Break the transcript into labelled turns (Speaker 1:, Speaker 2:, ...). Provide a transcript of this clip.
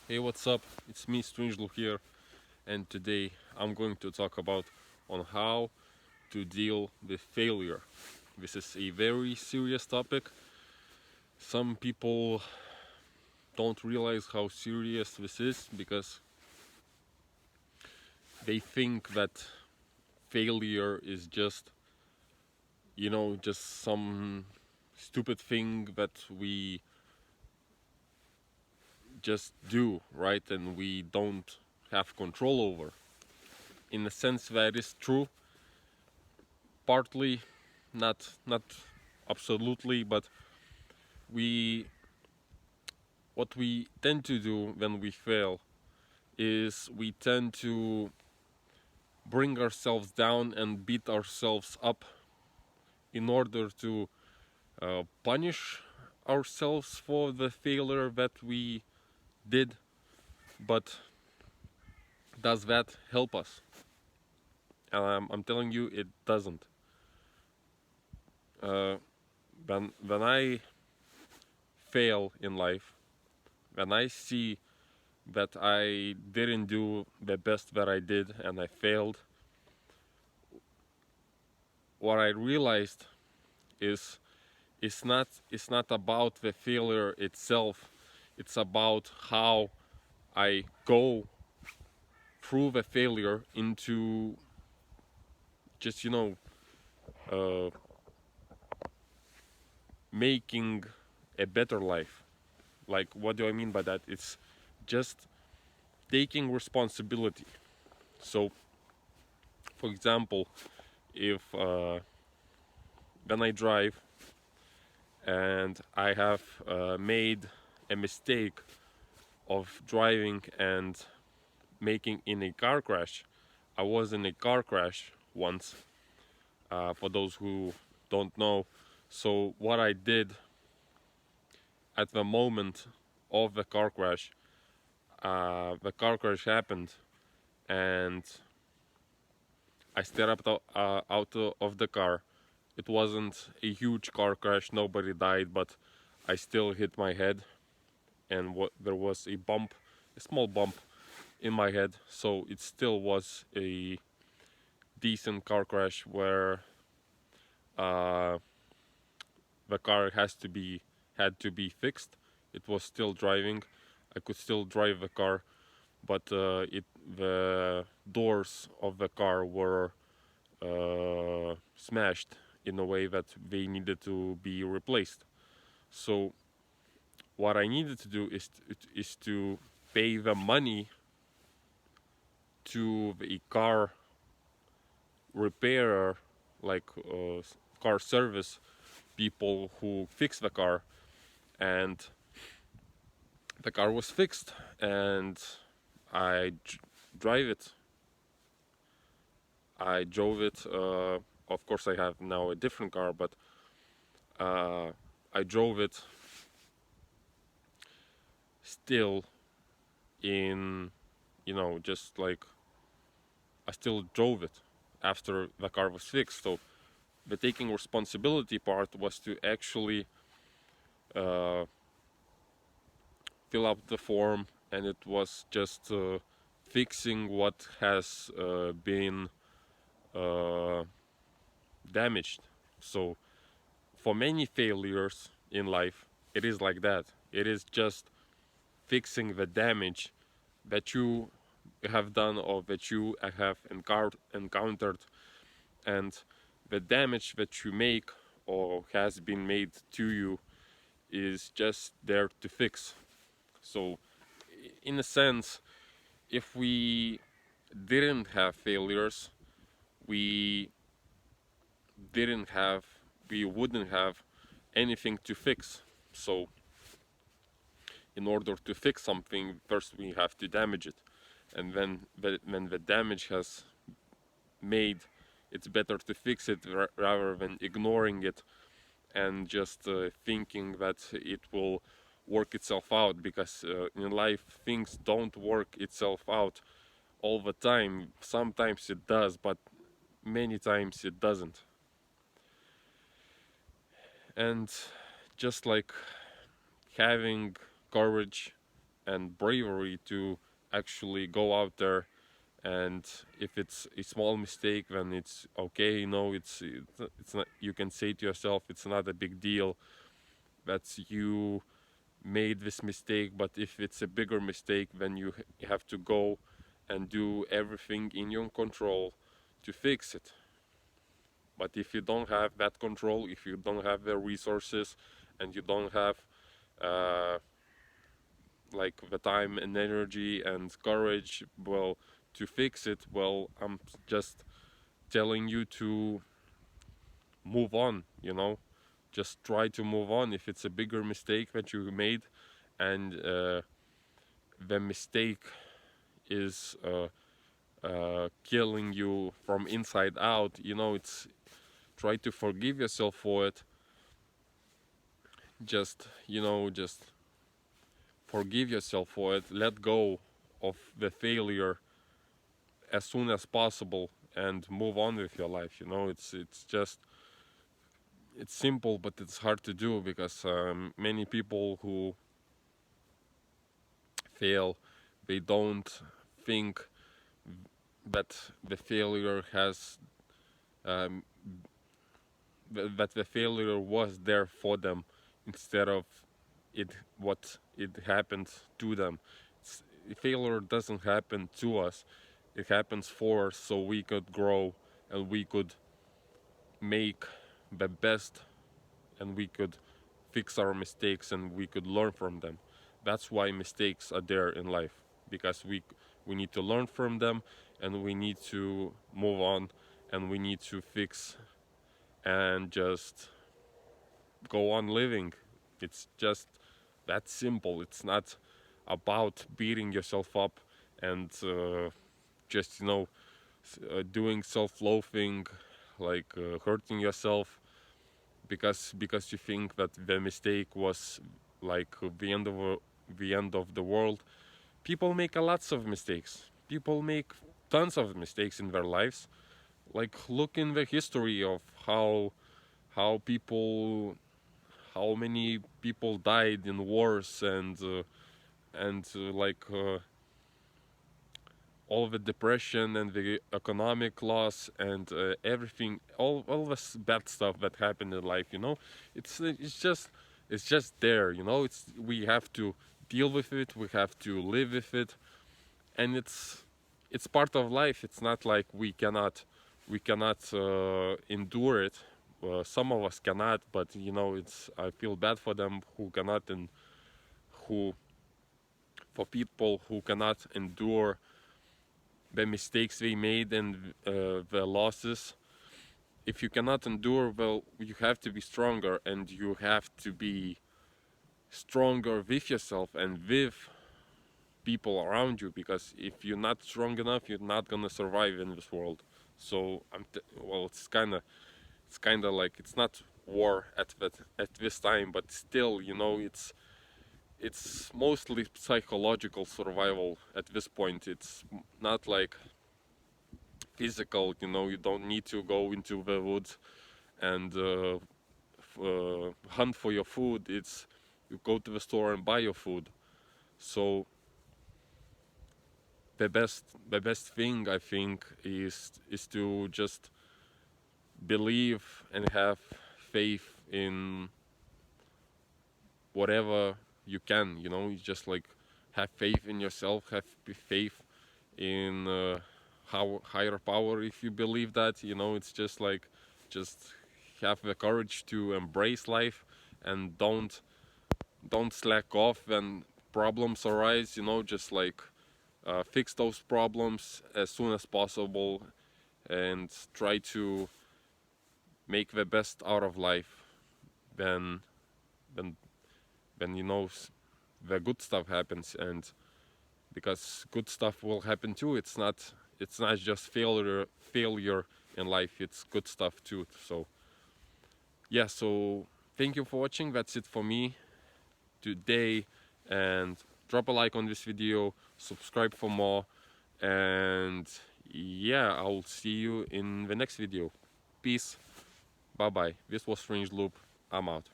Speaker 1: Hey, what's up? It's me, StrangeLoop here, and today I'm going to talk about on how to deal with failure. This is a very serious topic. Some people don't realize how serious this is because they think that failure is just some stupid thing that we just do, right? And we don't have control over. In a sense, that is true, partly, not absolutely, but we what we tend to do when we fail is we tend to bring ourselves down and beat ourselves up in order to punish ourselves for the failure that we did. But does that help us? I'm telling you, it doesn't. uh, when I fail in life, when I see that I didn't do the best that I did and I failed, what I realized is it's not about the failure itself. It's about how I go through the failure into just uh, making a better life. Like, what do I mean by that? It's just taking responsibility. So, for example, if when I drive and I have made a mistake of driving and making in a car crash. I was in a car crash once, for those who don't know. So, what I did at the moment of the car crash happened, and I stepped out of the car. It wasn't a huge car crash, nobody died, but I still hit my head, and there was a small bump in my head. So it still was a decent car crash where uh, the car had to be fixed. It was still driving. I could still drive the car, but the doors of the car were smashed in a way that they needed to be replaced. So what I needed to do is to pay the money to the car repairer, like car service people who fix the car, and the car was fixed, and I drive it. I drove it. Of course, I have now a different car, but uh, I drove it still in, just like I still drove it after the car was fixed. So the taking responsibility part was to actually uh, fill up the form, and it was just fixing what has been uh, damaged. So for many failures in life, it is like that. It is just fixing the damage that you have done or that you have encountered, and the damage that you make or has been made to you is just there to fix. So, in a sense, if we didn't have failures, we didn't have, we wouldn't have anything to fix. So, in order to fix something, first we have to damage it, and then when the damage has made, it's better to fix it rather than ignoring it and just thinking that it will work itself out, because in life things don't work itself out all the time. Sometimes it does, but many times it doesn't. And just like having courage and bravery to actually go out there. And if it's a small mistake, then it's okay. You know, it's not. You can say to yourself, it's not a big deal that you made this mistake. But if it's a bigger mistake, then you have to go and do everything in your control to fix it. But if you don't have that control, if you don't have the resources, and you don't have uh, like the time and energy and courage, well, to fix it, well, I'm just telling you to move on, you know. Just try to move on. If it's a bigger mistake that you made, and the mistake is killing you from inside out, you know, it's try to forgive yourself for it. Just, you know, just forgive yourself for it. Let go of the failure as soon as possible and move on with your life. You know, it's just, it's simple, but it's hard to do, because many people who fail, they don't think that the failure has um, that the failure was there for them, instead of it what it happened to them. Failure doesn't happen to us, it happens for us, so we could grow, and we could make the best, and we could fix our mistakes, and we could learn from them. That's why mistakes are there in life, because we need to learn from them, and we need to move on, and we need to fix, and just go on living. It's just that simple. It's not about beating yourself up and just, you know, doing self-loathing, like hurting yourself because you think that the mistake was like the end of the world. People make lots of mistakes. People make tons of mistakes in their lives. Like, look in the history of how people, how many people died in wars, and all the depression and the economic loss, and everything, all this bad stuff that happened in life. You know, it's just there. You know, we have to deal with it. We have to live with it, and it's part of life. It's not like we cannot endure it. Some of us cannot, but you know, I feel bad for them who cannot, and who for people who cannot endure the mistakes they made, and the losses. If you cannot endure, well, you have to be stronger, and you have to be stronger with yourself and with people around you, because if you're not strong enough, you're not gonna survive in this world. So well, it's kind of like, it's not war at this time, but still, you know, it's mostly psychological survival at this point. It's not like physical. You know, you don't need to go into the woods and hunt for your food. It's, you go to the store and buy your food. So the best thing, I think, is to just believe and have faith in whatever you can. You know, you just like have faith in yourself, have faith in how higher power, if you believe that. You know, it's just like, just have the courage to embrace life, and don't slack off when problems arise. You know, just like fix those problems as soon as possible, and try to make the best out of life. Then then then you know, the good stuff happens, and because good stuff will happen too. It's not just failure in life, it's good stuff too. So yeah, so thank you for watching. That's it for me today, and drop a like on this video, subscribe for more, and yeah, I'll see you in the next video. Peace. Bye bye. This was StrangeLoop. I'm out.